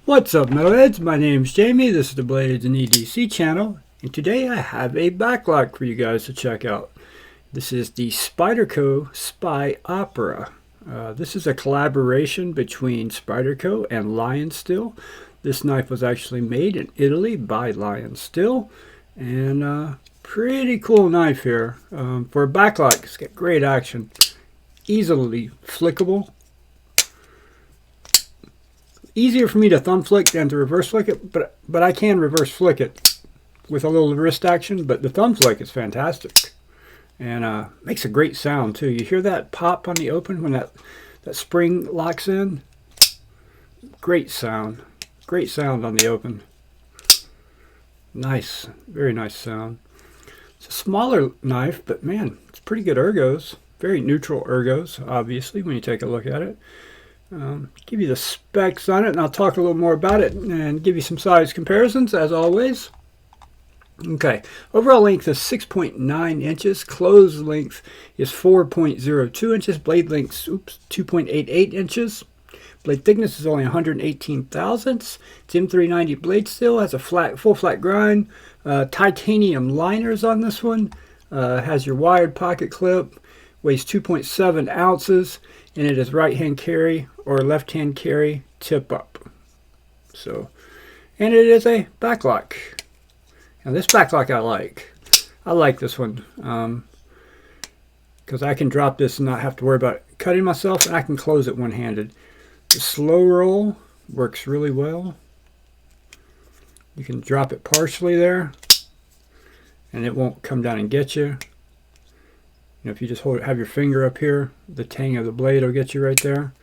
What's up, metalheads? My name's Jamie. This is the BladesAndEDC channel, and today I have a backlog for you guys to check out. This is the Spyderco Spy Opera. This is a collaboration between Spyderco and Lion Steel. This knife was actually made in Italy by Lion Steel, and pretty cool knife here for a backlog. It's got great action, easily flickable. Easier for me to thumb flick than to reverse flick it, but I can reverse flick it with a little wrist action, but the thumb flick is fantastic. And makes a great sound too. You hear that pop on the open when that spring locks in? Great sound. Great sound on the open. Nice. Very nice sound. It's a smaller knife, but man, it's pretty good ergos. Very neutral ergos, obviously, when you take a look at it. Give you the specs on it, and I'll talk a little more about it and give you some size comparisons as always. Okay, overall length is 6.9 inches, closed length is 4.02 inches, blade length 2.88 inches, blade thickness is only 118 thousandths. It's M390 blade steel, has a full flat grind, titanium liners on this one, has your wired pocket clip, weighs 2.7 ounces, and it is right hand carry or left hand carry tip up. So, and it is a backlock. Now this backlock I like this one because I can drop this and not have to worry about cutting myself, and I can close it one-handed. The slow roll works really well. You can drop it partially there and it won't come down and get you. You know, if you just have your finger up here, the tang of the blade will get you right there.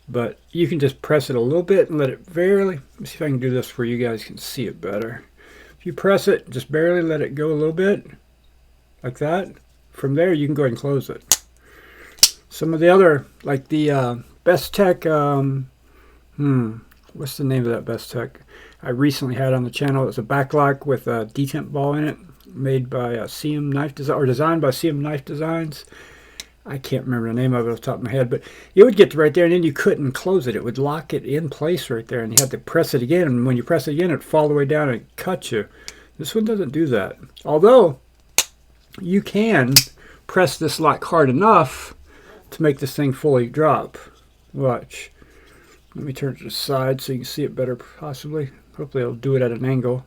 But you can just press it a little bit and let it barely, let me see if I can do this where you guys can see it better. If you press it, just barely let it go a little bit, like that. From there, you can go ahead and close it. Some of the other, like the Best Tech, what's the name of that Best Tech? I recently had on the channel. It's a backlock with a detent ball in it, made by CM Knife Design, or designed by CM Knife Designs. I can't remember the name of it off the top of my head, but you would get to right there and then you couldn't close it. It would lock it in place right there, and you had to press it again, and when you press it again, it'd fall all the way down and cut you. This one doesn't do that. Although you can press this lock hard enough to make this thing fully drop. Watch. Let me turn it to the side so you can see it better possibly. Hopefully it'll do it at an angle.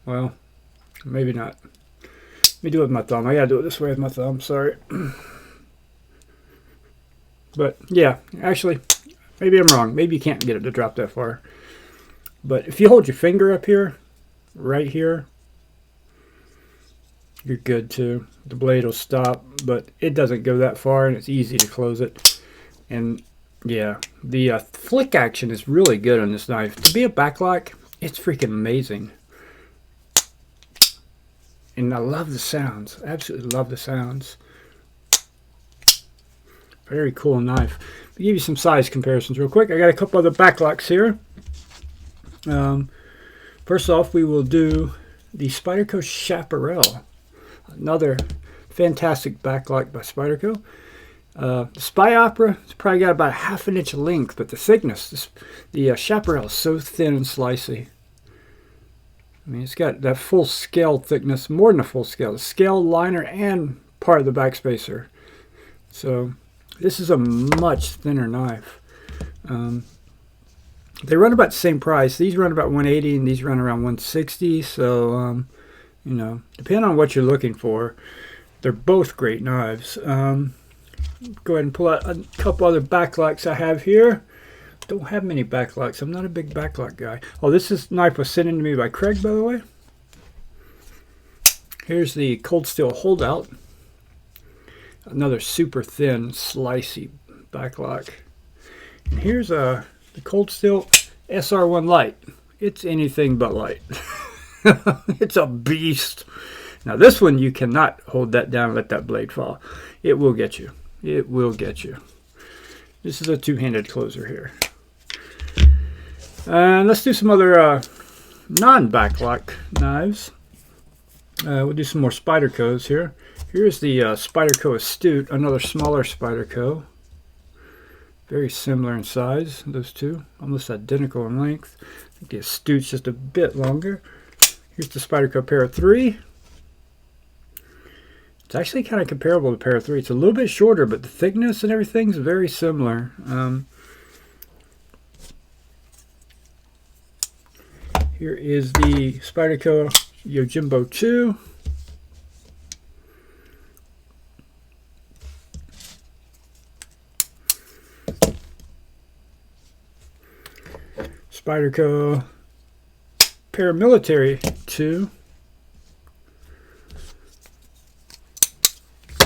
Well, maybe not. Let me do it with my thumb. I gotta do it this way with my thumb, sorry. But yeah, actually, maybe I'm wrong. Maybe you can't get it to drop that far. But if you hold your finger up here, right here, you're good too. The blade will stop, but it doesn't go that far, and it's easy to close it. And yeah, the flick action is really good on this knife. To be a backlock, it's freaking amazing. And I love the sounds. Absolutely love the sounds. Very cool knife. I'll give you some size comparisons real quick. I got a couple other backlocks here. First off, we will do the Spyderco Chaparral. Another fantastic backlock by Spyderco. The Spy Opera, it's probably got about ½ inch length, but the thickness, the Chaparral is so thin and slicey. I mean, it's got that full scale thickness, more than a full scale. The scale liner and part of the backspacer. So this is a much thinner knife. They run about the same price. These run about $180 and these run around $160. So, you know, depending on what you're looking for, they're both great knives. Go ahead and pull out a couple other backlocks I have here. Don't have many backlocks. I'm not a big backlock guy. Oh, this knife was sent in to me by Craig, by the way. Here's the Cold Steel Holdout. Another super thin, slicey backlock. And here's the Cold Steel SR1 Light. It's anything but light. It's a beast. Now this one, you cannot hold that down and let that blade fall. It will get you. It will get you. This is a two-handed closer here. And let's do some other non-backlock knives. We'll do some more Spydercos here. Here's the Spyderco Astute, another smaller Spyderco. Very similar in size, those two, almost identical in length. I think the astute's just a bit longer. Here's the Spyderco pair of 3. It's actually kind of comparable to pair of 3. It's a little bit shorter, but the thickness and everything is very similar. Here is the Spyderco Yojimbo 2. Spyderco Paramilitary 2.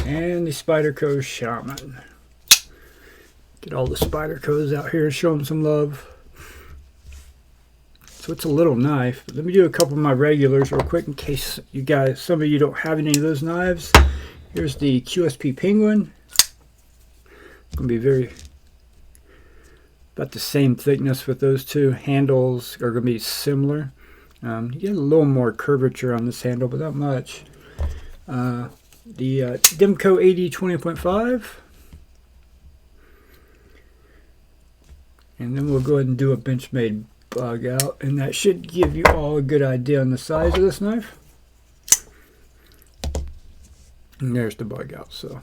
And the Spyderco Shaman. Get all the Spydercos out here and show them some love. So it's a little knife. But let me do a couple of my regulars real quick in case you guys, some of you don't have any of those knives. Here's the QSP Penguin. It's going to be about the same thickness with those two. Handles are going to be similar. You get a little more curvature on this handle, but not much. The Demco AD 20.5. And then we'll go ahead and do a Benchmade bug out, and that should give you all a good idea on the size of this knife. And there's the bug out. So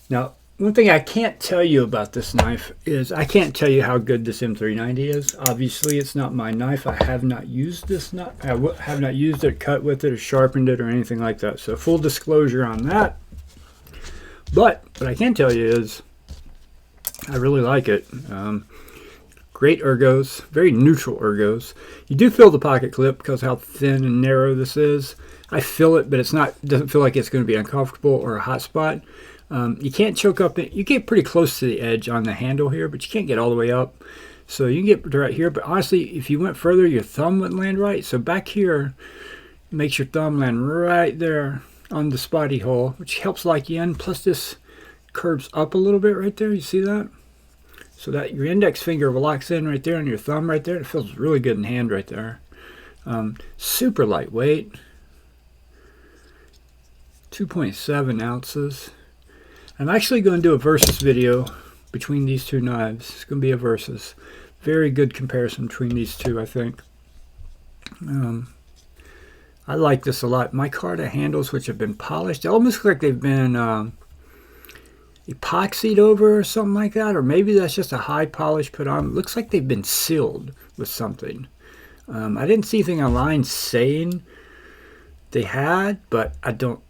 now, one thing I can't tell you about this knife is I can't tell you how good this M390 is. Obviously, it's not my knife. I have not used this knife. I have not used it, cut with it, or sharpened it, or anything like that. So full disclosure on that. But what I can tell you is I really like it. Great ergos, very neutral ergos. You do feel the pocket clip because how thin and narrow this is. I feel it, but it's not. Doesn't feel like it's going to be uncomfortable or a hot spot. You can't choke up. You get pretty close to the edge on the handle here, but you can't get all the way up. So you can get to right here. But honestly, if you went further, your thumb wouldn't land right. So back here, it makes your thumb land right there on the spotty hole, which helps lock you in. Plus, this curves up a little bit right there. You see that? So that your index finger locks in right there on your thumb right there. It feels really good in hand right there. Super lightweight. 2.7 ounces. I'm actually going to do a versus video between these two knives. It's going to be a versus. Very good comparison between these two, I think. I like this a lot. Micarta handles, which have been polished, they almost look like they've been epoxied over or something like that, or maybe that's just a high polish put on. It looks like they've been sealed with something. I didn't see anything online saying they had, but I don't.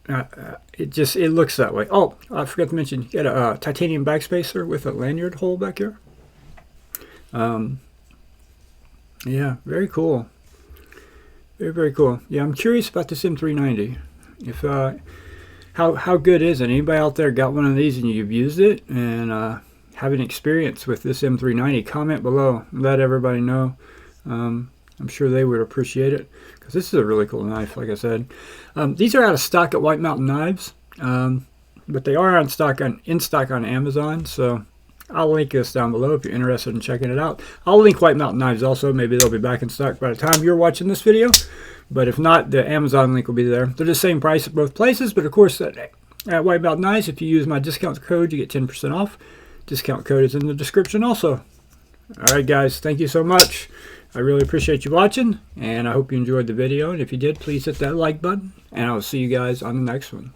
It looks that way. Oh, I forgot to mention, you got a titanium backspacer with a lanyard hole back here. Yeah, very cool. Very cool. Yeah, I'm curious about this M390. If how good is it? Anybody out there got one of these and you've used it and have an experience with this M390? Comment below. Let everybody know. I'm sure they would appreciate it because this is a really cool knife, like I said. These are out of stock at White Mountain Knives, but they are in stock on Amazon. So I'll link this down below if you're interested in checking it out. I'll link White Mountain Knives also. Maybe they'll be back in stock by the time you're watching this video. But if not, the Amazon link will be there. They're the same price at both places. But of course, at White Mountain Knives, if you use my discount code, you get 10% off. Discount code is in the description also. All right, guys. Thank you so much. I really appreciate you watching. And I hope you enjoyed the video. And if you did, please hit that like button. And I'll see you guys on the next one.